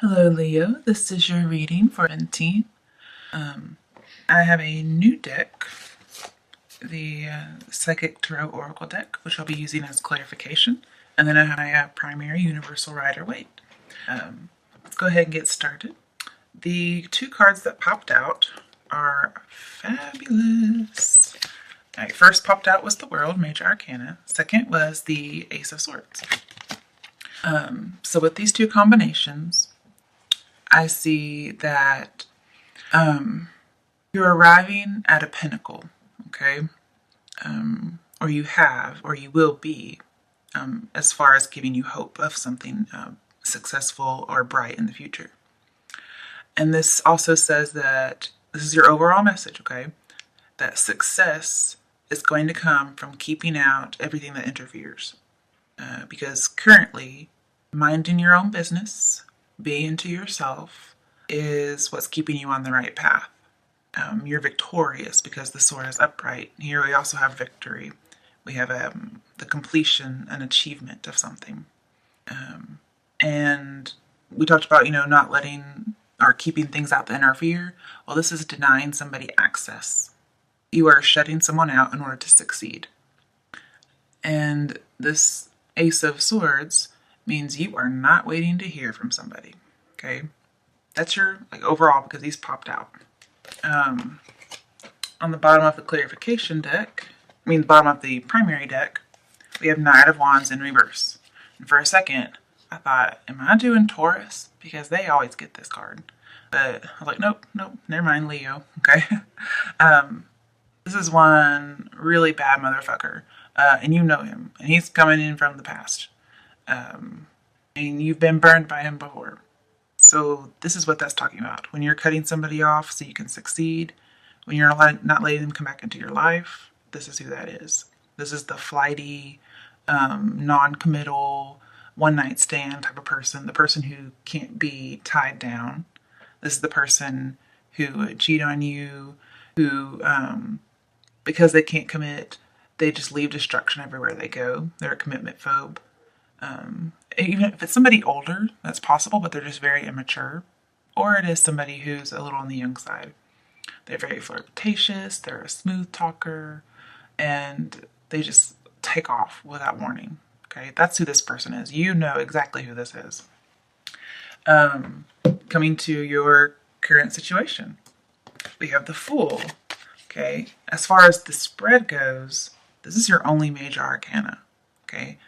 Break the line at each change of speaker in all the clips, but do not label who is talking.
Hello, Leo. This is your reading for 17. I have a new deck, the Psychic Tarot Oracle deck, which I'll be using as clarification. And then I have my primary Universal Rider-Waite. Let's go ahead and get started. The two cards that popped out are fabulous. All right, first popped out was the World, Major Arcana. Second was the Ace of Swords. So with these two combinations, I see that you're arriving at a pinnacle, okay? Or you have, or you will be, as far as giving you hope of something successful or bright in the future. And this also says that this is your overall message, okay? That success is going to come from keeping out everything that interferes. Because currently, minding your own business, being to yourself, is what's keeping you on the right path. You're victorious because the sword is upright. Here we also have victory. We have the completion, an achievement of something. And we talked about, not letting or keeping things out that interfere. Well, this is denying somebody access. You are shutting someone out in order to succeed. And this Ace of Swords means you are not waiting to hear from somebody, okay? That's your overall, because these popped out. On the bottom of the clarification deck, the bottom of the primary deck, we have Knight of Wands in reverse. And for a second, I thought, am I doing Taurus? Because they always get this card. But I was like, nope, never mind, Leo, okay? This is one really bad motherfucker. And you know him. And he's coming in from the past. And you've been burned by him before. So this is what that's talking about. When you're cutting somebody off so you can succeed, when you're not letting them come back into your life, this is who that is. This is the flighty, non-committal, one-night stand type of person, the person who can't be tied down. This is the person who would cheat on you, who, because they can't commit, they just leave destruction everywhere they go. They're a commitment phobe. Even if it's somebody older, that's possible, but they're just very immature. Or it is somebody who's a little on the young side. They're very flirtatious, they're a smooth talker, and they just take off without warning. Okay, that's who this person is. You know exactly who this is. Coming to your current situation, we have the Fool. Okay, as far as the spread goes, this is your only major arcana. Okay,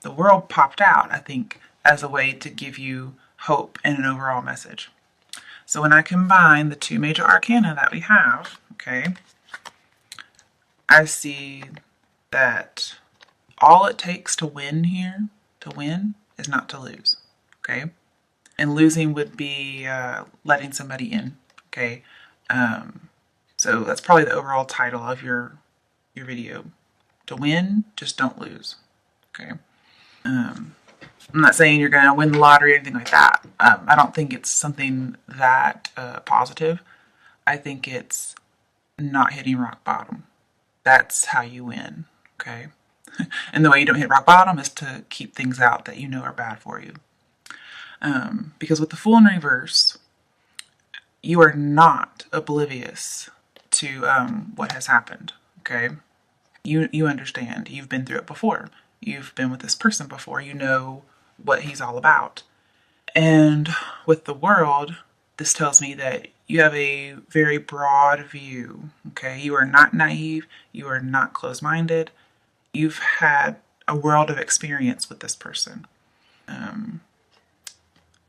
the World popped out, I think, as a way to give you hope and an overall message. So when I combine the two major arcana that we have, okay, I see that all it takes to win here, is not to lose, okay? And losing would be letting somebody in, okay? So that's probably the overall title of your video. To win, just don't lose, okay? I'm not saying you're going to win the lottery or anything like that. I don't think it's something that positive. I think it's not hitting rock bottom. That's how you win, okay? And the way you don't hit rock bottom is to keep things out that you know are bad for you. Because with the Fool in reverse, you are not oblivious to what has happened, okay? You understand. You've been through it before. You've been with this person before. You know what he's all about. And with the World, this tells me that you have a very broad view, okay? You are not naive. You are not closed-minded. You've had a world of experience with this person.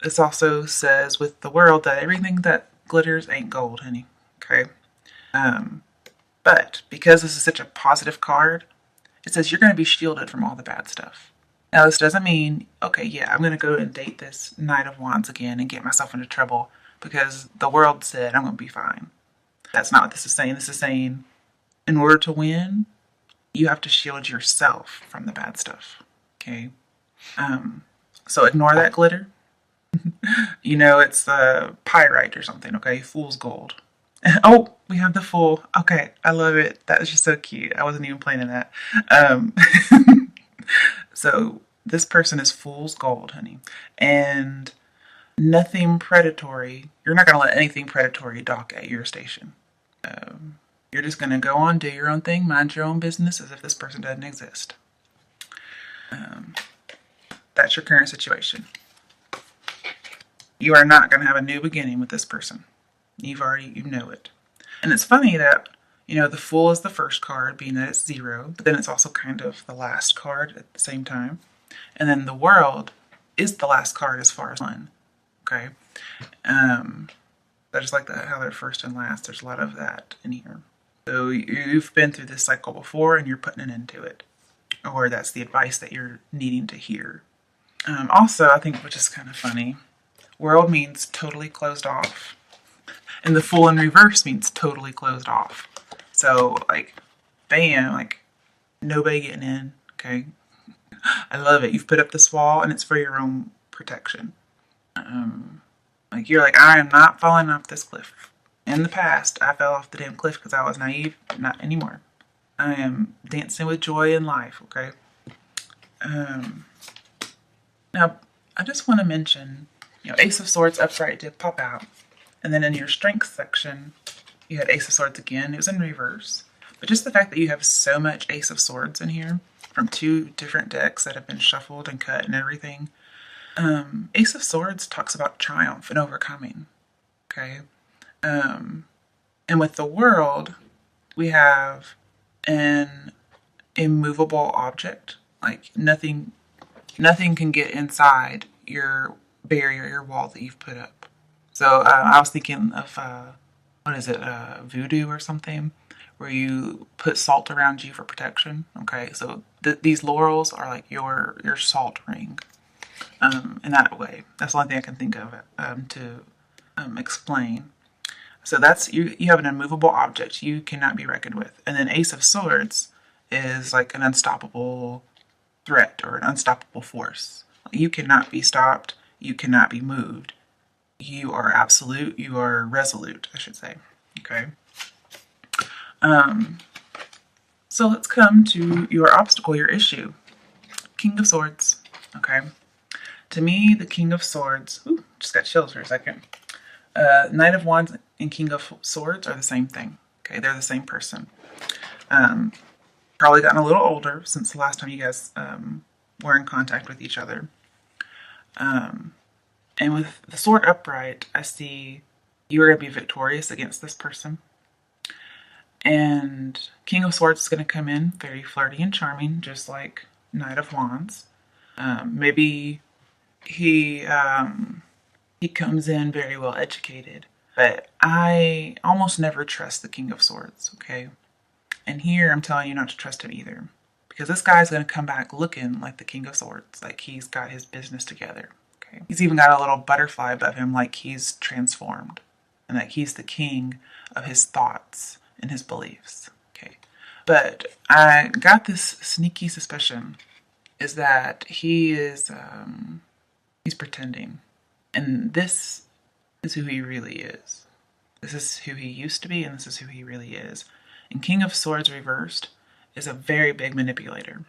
This also says with the World that everything that glitters ain't gold, honey, okay? But because this is such a positive card, it says you're going to be shielded from all the bad stuff. Now, this doesn't mean, okay, yeah, I'm going to go and date this Knight of Wands again and get myself into trouble because the World said I'm going to be fine. That's not what this is saying. This is saying in order to win, you have to shield yourself from the bad stuff, okay? So ignore that glitter. It's pyrite or something, okay? Fool's gold. Oh, we have the Fool. Okay, I love it. That was just so cute. I wasn't even planning that. So this person is fool's gold, honey. And Nothing predatory. You're not going to let anything predatory dock at your station. You're just going to go on, do your own thing, mind your own business as if this person doesn't exist. That's your current situation. You are not going to have a new beginning with this person. You know it. And it's funny that, the Fool is the first card, being that it's 0, but then it's also kind of the last card at the same time. And then the World is the last card as far as 1. Okay? I just like that, how they're first and last. There's a lot of that in here. So you've been through this cycle before and you're putting an end to it. Or that's the advice that you're needing to hear. Also, I think, which is kind of funny, World means totally closed off. And the Fool in reverse means totally closed off. So, bam, nobody getting in, okay? I love it. You've put up this wall and it's for your own protection. You're I am not falling off this cliff. In the past, I fell off the damn cliff because I was naive. Not anymore. I am dancing with joy in life, okay? Now, I just want to mention, Ace of Swords upright did pop out. And then in your strength section, you had Ace of Swords again. It was in reverse. But just the fact that you have so much Ace of Swords in here from 2 different decks that have been shuffled and cut and everything. Ace of Swords talks about triumph and overcoming. Okay? And with the World, we have an immovable object. Nothing can get inside your barrier, your wall that you've put up. So I was thinking of, voodoo or something, where you put salt around you for protection. Okay, so these laurels are your salt ring. In that way, that's the only thing I can think of to explain. So that's you have an immovable object you cannot be reckoned with. And then Ace of Swords is an unstoppable threat or an unstoppable force. You cannot be stopped. You cannot be moved. You are absolute. You are resolute, I should say. Okay. So let's come to your obstacle, your issue. King of Swords. Okay. To me, the King of Swords, just got chills for a second. Knight of Wands and King of Swords are the same thing. Okay, they're the same person. Probably gotten a little older since the last time you guys were in contact with each other. And with the sword upright, I see you're going to be victorious against this person. And King of Swords is going to come in very flirty and charming, just like Knight of Wands. Maybe he comes in very well educated, but I almost never trust the King of Swords, okay? And here I'm telling you not to trust him either, because this guy's going to come back looking like the King of Swords, like he's got his business together, okay? He's even got a little butterfly above him, like he's transformed, and that he's the king of his thoughts and his beliefs, okay? But I got this sneaky suspicion is that he is, he's pretending. And this is who he really is. This is who he used to be, and this is who he really is. And King of Swords reversed is a very big manipulator.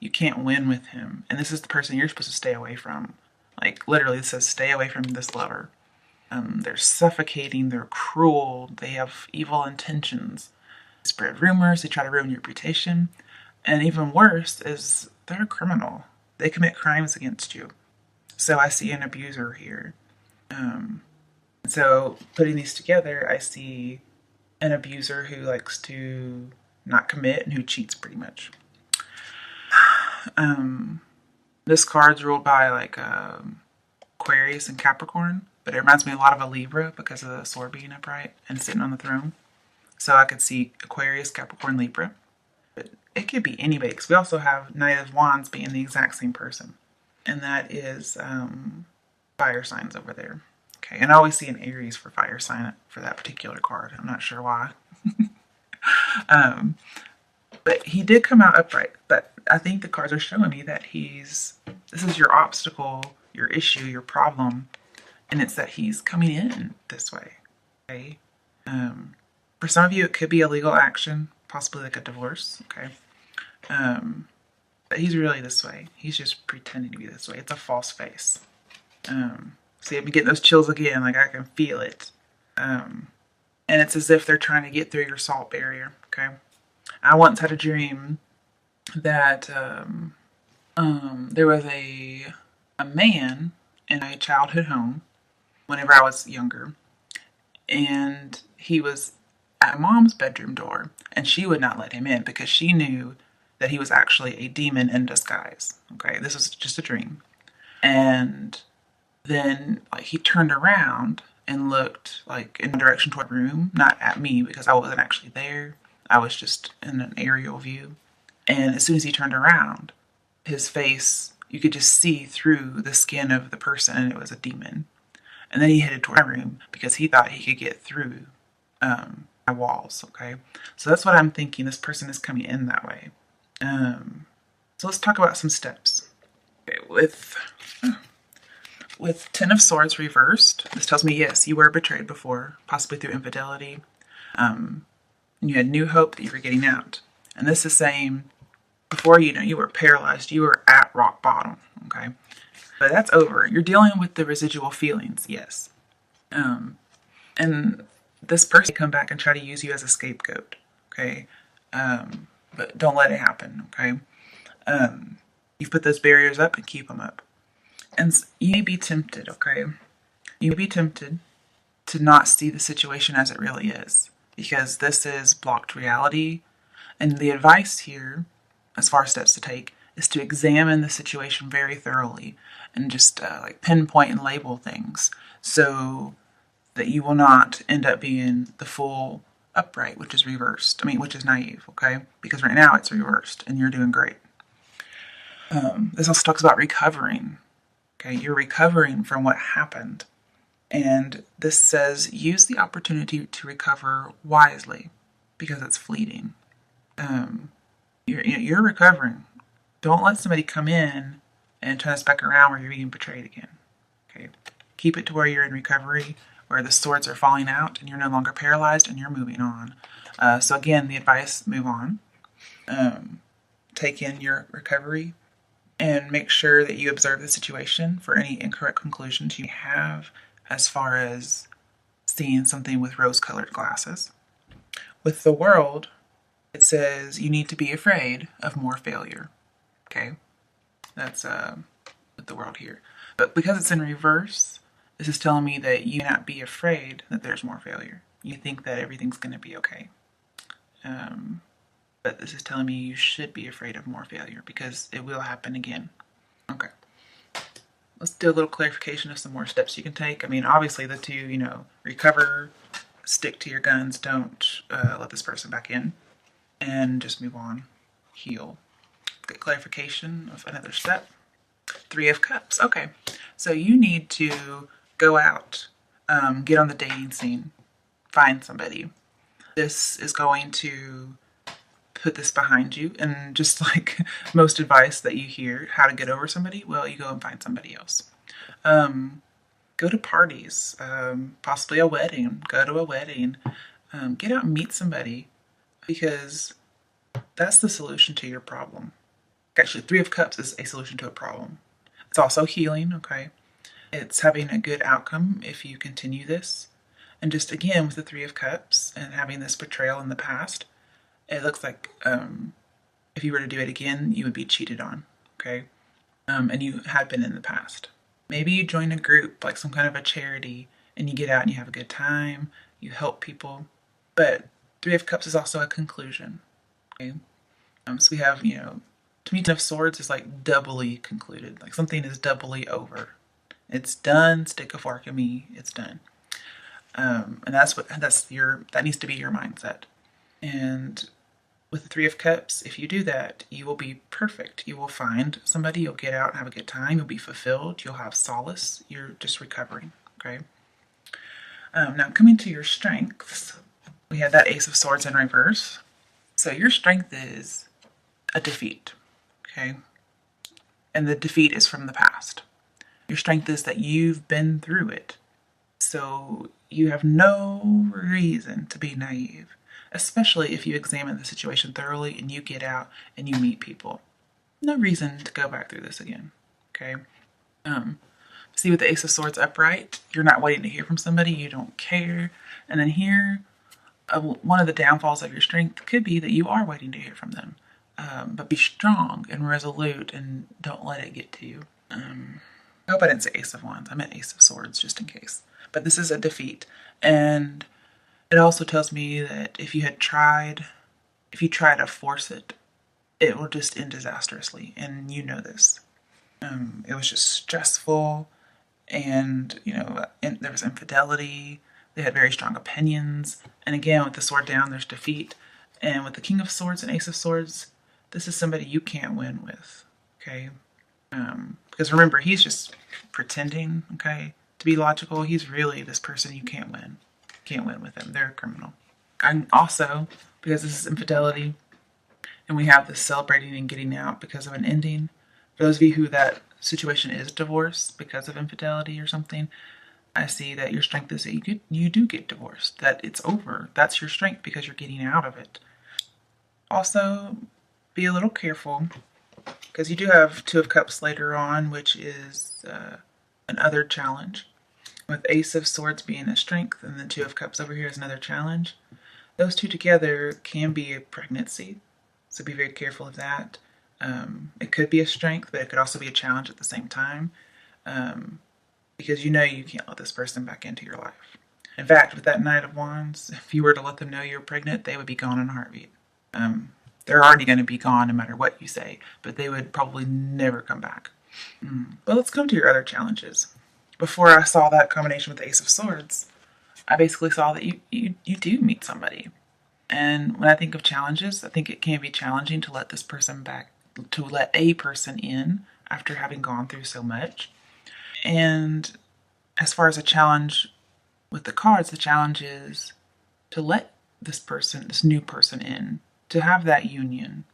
You can't win with him. And this is the person you're supposed to stay away from. Literally, it says stay away from this lover. They're suffocating, they're cruel, they have evil intentions. They spread rumors, they try to ruin your reputation. And even worse is they're a criminal. They commit crimes against you. So I see an abuser here. So putting these together, I see an abuser who likes to not commit and who cheats pretty much. This card's ruled by Aquarius and Capricorn, but it reminds me a lot of a Libra because of the sword being upright and sitting on the throne. So I could see Aquarius, Capricorn, Libra. But it could be anybody, because we also have Knight of Wands being the exact same person. And that is fire signs over there. Okay, and I always see an Aries for fire sign for that particular card. I'm not sure why. But he did come out upright. But I think the cards are showing me that this is your obstacle, your issue, your problem. And it's that he's coming in this way. Okay. For some of you, it could be a legal action, possibly like a divorce. Okay. But he's really this way. He's just pretending to be this way. It's a false face. See, I've been getting those chills again. Like, I can feel it. And it's as if they're trying to get through your salt barrier. Okay. I once had a dream that there was a man in a childhood home whenever I was younger, and he was at mom's bedroom door, and she would not let him in because she knew that he was actually a demon in disguise. Okay, this was just a dream. And then like he turned around and looked like in the direction toward the room, not at me because I wasn't actually there. I was just in an aerial view. And as soon as he turned around, his face, you could just see through the skin of the person, and it was a demon. And then he headed toward my room because he thought he could get through my walls. Okay, so that's what I'm thinking. This person is coming in that way. So let's talk about some steps. Okay, with Ten of Swords reversed, this tells me yes, you were betrayed before, possibly through infidelity. And you had new hope that you were getting out. And this is saying before you were paralyzed, you were at rock bottom. Okay, but that's over. You're dealing with the residual feelings, yes. And this person come back and try to use you as a scapegoat, okay? But don't let it happen, okay? You put those barriers up and keep them up. And you may be tempted, okay? You may be tempted to not see the situation as it really is because this is blocked reality. And the advice here, as far as steps to take, is to examine the situation very thoroughly and just like pinpoint and label things so that you will not end up being the full upright, which is reversed. Which is naive, okay? Because right now it's reversed and you're doing great. This also talks about recovering, okay? You're recovering from what happened. And this says use the opportunity to recover wisely because it's fleeting. You're recovering. Don't let somebody come in and turn us back around where you're being betrayed again. Okay, keep it to where you're in recovery, where the swords are falling out and you're no longer paralyzed and you're moving on. So again, the advice: move on. Take in your recovery and make sure that you observe the situation for any incorrect conclusions you have as far as seeing something with rose-colored glasses. With the world, it says you need to be afraid of more failure. Okay, that's with the world here. But because it's in reverse, this is telling me that you not be afraid that there's more failure. You think that everything's going to be okay. But this is telling me you should be afraid of more failure because it will happen again. Okay. Let's do a little clarification of some more steps you can take. Obviously the two, recover, stick to your guns, don't let this person back in, and just move on, heal. Get clarification of another step. Three of Cups. Okay, so you need to go out, get on the dating scene, find somebody. This is going to put this behind you, and just like most advice that you hear, how to get over somebody, well, you go and find somebody else. Go to parties, possibly a wedding. Go to a wedding. Get out and meet somebody because that's the solution to your problem. Actually, Three of Cups is a solution to a problem. It's also healing, okay? It's having a good outcome if you continue this. And just again, with the Three of Cups and having this betrayal in the past, it looks like if you were to do it again, you would be cheated on, okay? And you had been in the past. Maybe you join a group, like some kind of a charity, and you get out and you have a good time, you help people. But Three of Cups is also a conclusion, okay? So we have, to me, Ten of Swords is like doubly concluded. Like something is doubly over. It's done. Stick a fork in me. It's done. And that needs to be your mindset. And with the Three of Cups, if you do that, you will be perfect. You will find somebody. You'll get out and have a good time. You'll be fulfilled. You'll have solace. You're just recovering. Okay. Now coming to your strengths, we had that Ace of Swords in reverse. So your strength is a defeat. Okay, and the defeat is from the past. Your strength is that you've been through it. So you have no reason to be naive, especially if you examine the situation thoroughly and you get out and you meet people. No reason to go back through this again, okay? See, with the Ace of Swords upright, you're not waiting to hear from somebody, you don't care. And then here, one of the downfalls of your strength could be that you are waiting to hear from them. But be strong and resolute and don't let it get to you. I hope I didn't say Ace of Wands. I meant Ace of Swords just in case. But this is a defeat. And it also tells me that if you try to force it, it will just end disastrously. And you know this. It was just stressful. And, there was infidelity. They had very strong opinions. And again, with the sword down, there's defeat. And with the King of Swords and Ace of Swords, this is somebody you can't win with, okay? Because remember, he's just pretending, okay, to be logical. He's really this person you can't win. Can't win with him. They're a criminal. And also, because this is infidelity, and we have this celebrating and getting out because of an ending, for those of you who that situation is divorce because of infidelity or something, I see that your strength is that you do get divorced, that it's over. That's your strength because you're getting out of it. Also, be a little careful because you do have Two of Cups later on, which is another challenge. With Ace of Swords being a strength and the Two of Cups over here is another challenge. Those two together can be a pregnancy, so be very careful of that. It could be a strength, but it could also be a challenge at the same time. Because you can't let this person back into your life. In fact, with that Knight of Wands, if you were to let them know you're pregnant, they would be gone in a heartbeat. They're already going to be gone no matter what you say, but they would probably never come back. But let's come to your other challenges. Before I saw that combination with the Ace of Swords, I basically saw that you do meet somebody. And when I think of challenges, I think it can be challenging to let let a person in after having gone through so much. And as far as a challenge with the cards, the challenge is to let this new person in, to have that union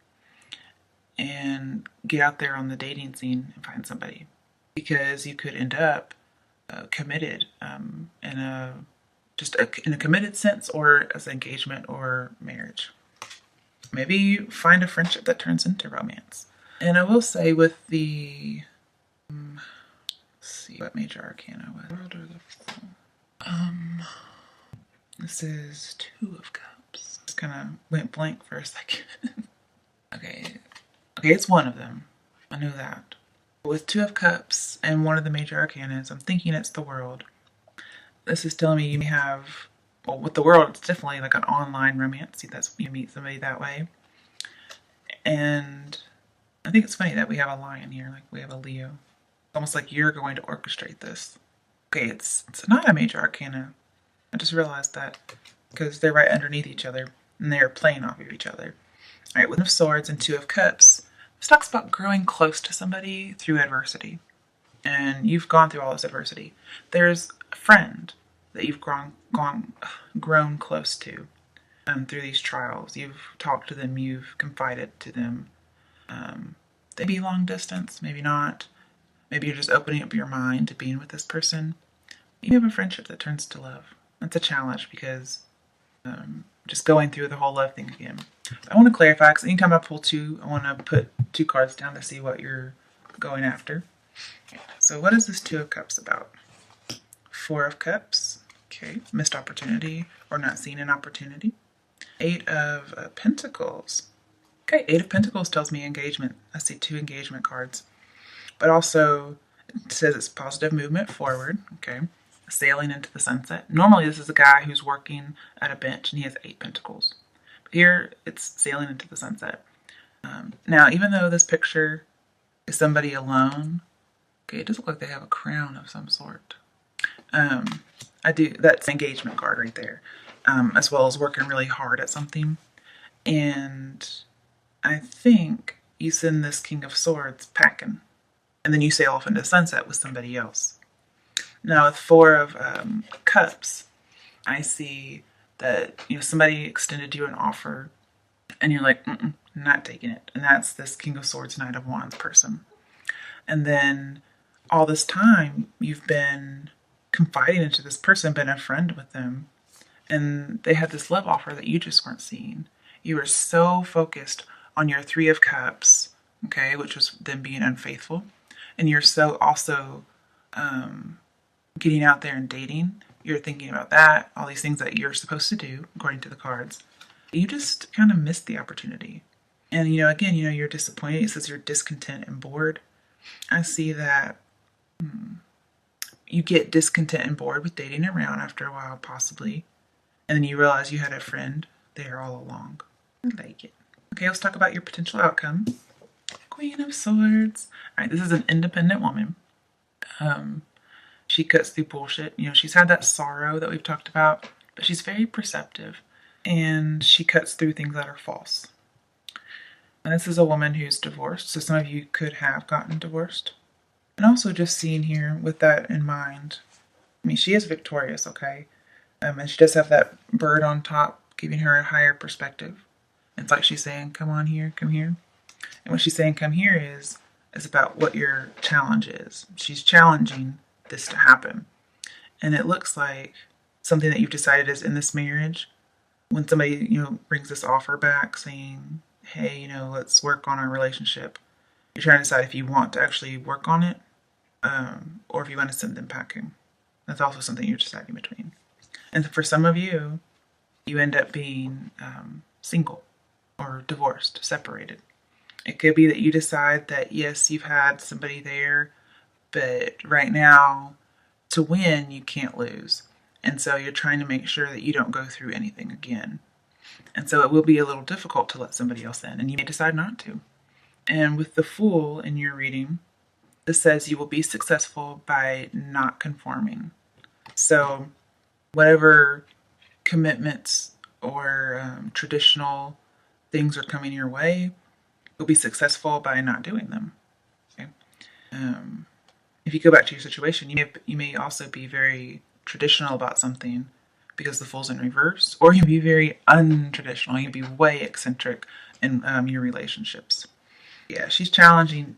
and get out there on the dating scene and find somebody. Because you could end up committed in a committed sense, or as engagement or marriage. Maybe you find a friendship that turns into romance. And I will say with the see what major arcana was. World or the Fool. This is Two of Cups. Just kind of went blank for a second. Okay, it's one of them. I knew that. With Two of Cups and one of the major arcanas, I'm thinking it's the World. This is telling me you may have, well, with the World, it's definitely like an online romance. See, that's when you meet somebody that way. And I think it's funny that we have a lion here, like we have a Leo. Almost like you're going to orchestrate this. Okay, it's not a major arcana. I just realized that because they're right underneath each other and they're playing off of each other. All right, One of Swords and Two of Cups. This talks about growing close to somebody through adversity. And you've gone through all this adversity. There's a friend that you've grown close to through these trials. You've talked to them, you've confided to them. They be long distance, maybe not. Maybe you're just opening up your mind to being with this person. You have a friendship that turns to love. That's a challenge because just going through the whole love thing again. I want to clarify because anytime I pull two, I want to put two cards down to see what you're going after. So what is this Two of Cups about? Four of Cups. Okay, missed opportunity or not seeing an opportunity. Eight of Pentacles. Okay, Eight of Pentacles tells me engagement. I see two engagement cards. But also, it says it's positive movement forward, okay? Sailing into the sunset. Normally, this is a guy who's working at a bench and he has 8 pentacles. But here, it's sailing into the sunset. Now, even though this picture is somebody alone, okay, it does look like they have a crown of some sort. That's an engagement card right there, as well as working really hard at something. And I think you send this King of Swords packing. And then you sail off into sunset with somebody else. Now with Four of Cups, I see that somebody extended you an offer, and you're like, not taking it. And that's this King of Swords, Knight of Wands person. And then all this time you've been confiding into this person, been a friend with them, and they had this love offer that you just weren't seeing. You were so focused on your Three of Cups, okay, which was them being unfaithful. And you're so also getting out there and dating. You're thinking about that, all these things that you're supposed to do according to the cards. You just kind of missed the opportunity. And, again, you're disappointed. It says you're discontent and bored. I see that you get discontent and bored with dating around after a while, possibly. And then you realize you had a friend there all along. I like it. Okay, let's talk about your potential outcome. Queen of Swords. All right, this is an independent woman. She cuts through bullshit. She's had that sorrow that we've talked about, but she's very perceptive. And she cuts through things that are false. And this is a woman who's divorced, so some of you could have gotten divorced. And also just seeing here, with that in mind, she is victorious, okay? And she does have that bird on top, giving her a higher perspective. It's like she's saying, come on here, come here. And what she's saying, come here, is about what your challenge is. She's challenging this to happen. And it looks like something that you've decided is in this marriage. When somebody, brings this offer back saying, hey, let's work on our relationship. You're trying to decide if you want to actually work on it, or if you want to send them packing. That's also something you're deciding between. And for some of you, you end up being single or divorced, separated. It could be that you decide that, yes, you've had somebody there, but right now, to win, you can't lose. And so you're trying to make sure that you don't go through anything again. And so it will be a little difficult to let somebody else in, and you may decide not to. And with the Fool in your reading, this says you will be successful by not conforming. So whatever commitments or traditional things are coming your way, you'll be successful by not doing them. Okay? If you go back to your situation, you may also be very traditional about something because the Fool's in reverse, or you can be very untraditional. You can be way eccentric in your relationships. Yeah, she's challenging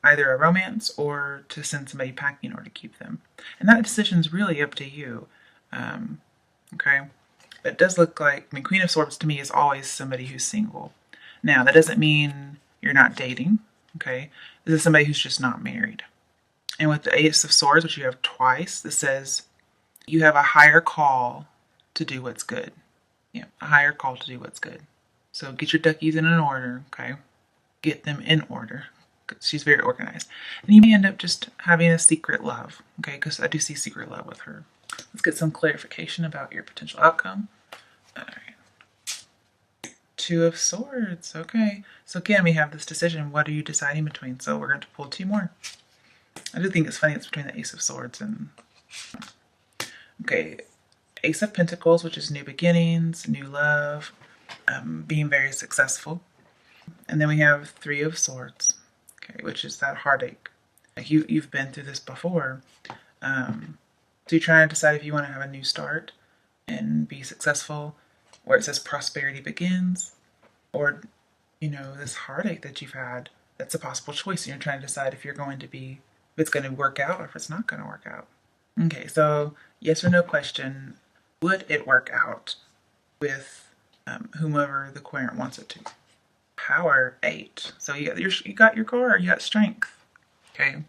either a romance or to send somebody packing or to keep them. And that decision's really up to you. Okay? But it does look like, Queen of Swords to me is always somebody who's single. Now, that doesn't mean you're not dating. Okay? This is somebody who's just not married. And with the Ace of Swords, which you have twice, this says you have a higher call to do what's good. Yeah, a higher call to do what's good. So get your duckies in an order, okay? Get them in order. She's very organized. And you may end up just having a secret love, okay? Because I do see secret love with her. Let's get some clarification about your potential outcome. All right. Two of Swords, okay. So again, we have this decision. What are you deciding between? So we're going to pull two more. I do think it's funny it's between the Ace of Swords and... Okay, Ace of Pentacles, which is new beginnings, new love, being very successful. And then we have Three of Swords, okay, which is that heartache. Like you've been through this before. So you're trying to decide if you want to have a new start and be successful, where it says prosperity begins, or, this heartache that you've had, that's a possible choice. And you're trying to decide if it's going to work out or if it's not going to work out. Okay, so yes or no question, would it work out with whomever the querent wants it to? Power 8. So you got your core, you got strength. Okay,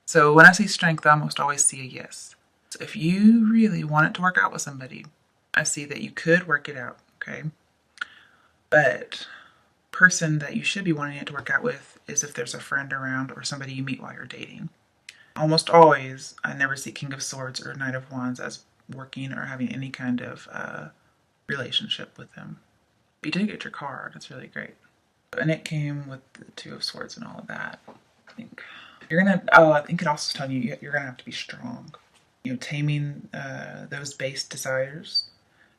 so when I see strength, I almost always see a yes. So if you really want it to work out with somebody, I see that you could work it out, okay? But person that you should be wanting it to work out with is if there's a friend around or somebody you meet while you're dating. Almost always, I never see King of Swords or Knight of Wands as working or having any kind of relationship with them. But you did get your card. That's really great. And it came with the Two of Swords and all of that. I think I think it also tells you you're going to have to be strong. Taming those base desires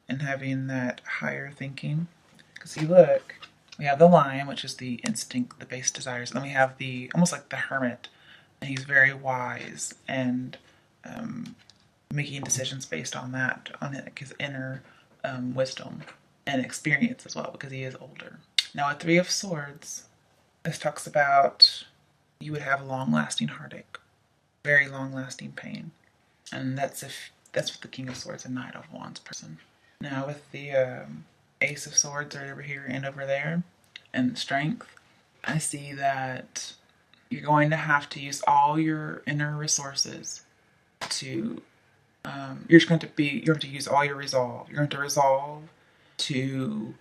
and having that higher thinking. Because you look, we have the Lion, which is the instinct, the base desires. And then we have almost like the Hermit. And he's very wise and making decisions based on that, on his inner wisdom and experience as well, because he is older. Now, a Three of Swords, this talks about you would have long-lasting heartache, very long-lasting pain, and that's with the King of Swords and Knight of Wands person. Now, with the Ace of Swords right over here and over there, and strength, I see that You're going to have to use all your inner resources to, you're going to use all your resolve. You're going to resolve to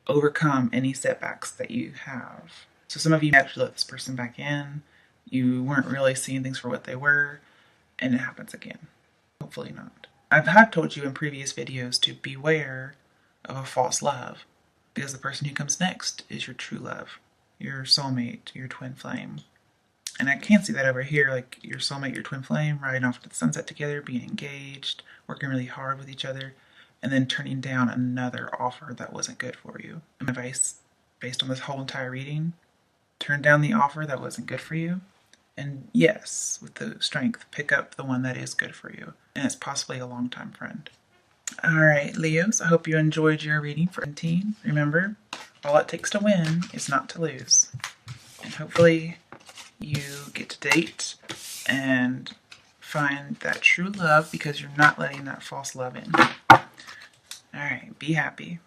overcome any setbacks that you have. So some of you actually let this person back in. You weren't really seeing things for what they were, and it happens again. Hopefully not. I have told you in previous videos to beware of a false love, because the person who comes next is your true love, your soulmate, your twin flame. And I can see that over here, like your soulmate, your twin flame, riding off to the sunset together, being engaged, working really hard with each other, and then turning down another offer that wasn't good for you. And my advice, based on this whole entire reading, turn down the offer that wasn't good for you. And yes, with the strength, pick up the one that is good for you. And it's possibly a long-time friend. Alright, Leos, I hope you enjoyed your reading for 17. Remember, all it takes to win is not to lose. And hopefully you get to date and find that true love, because you're not letting that false love in. Alright, be happy.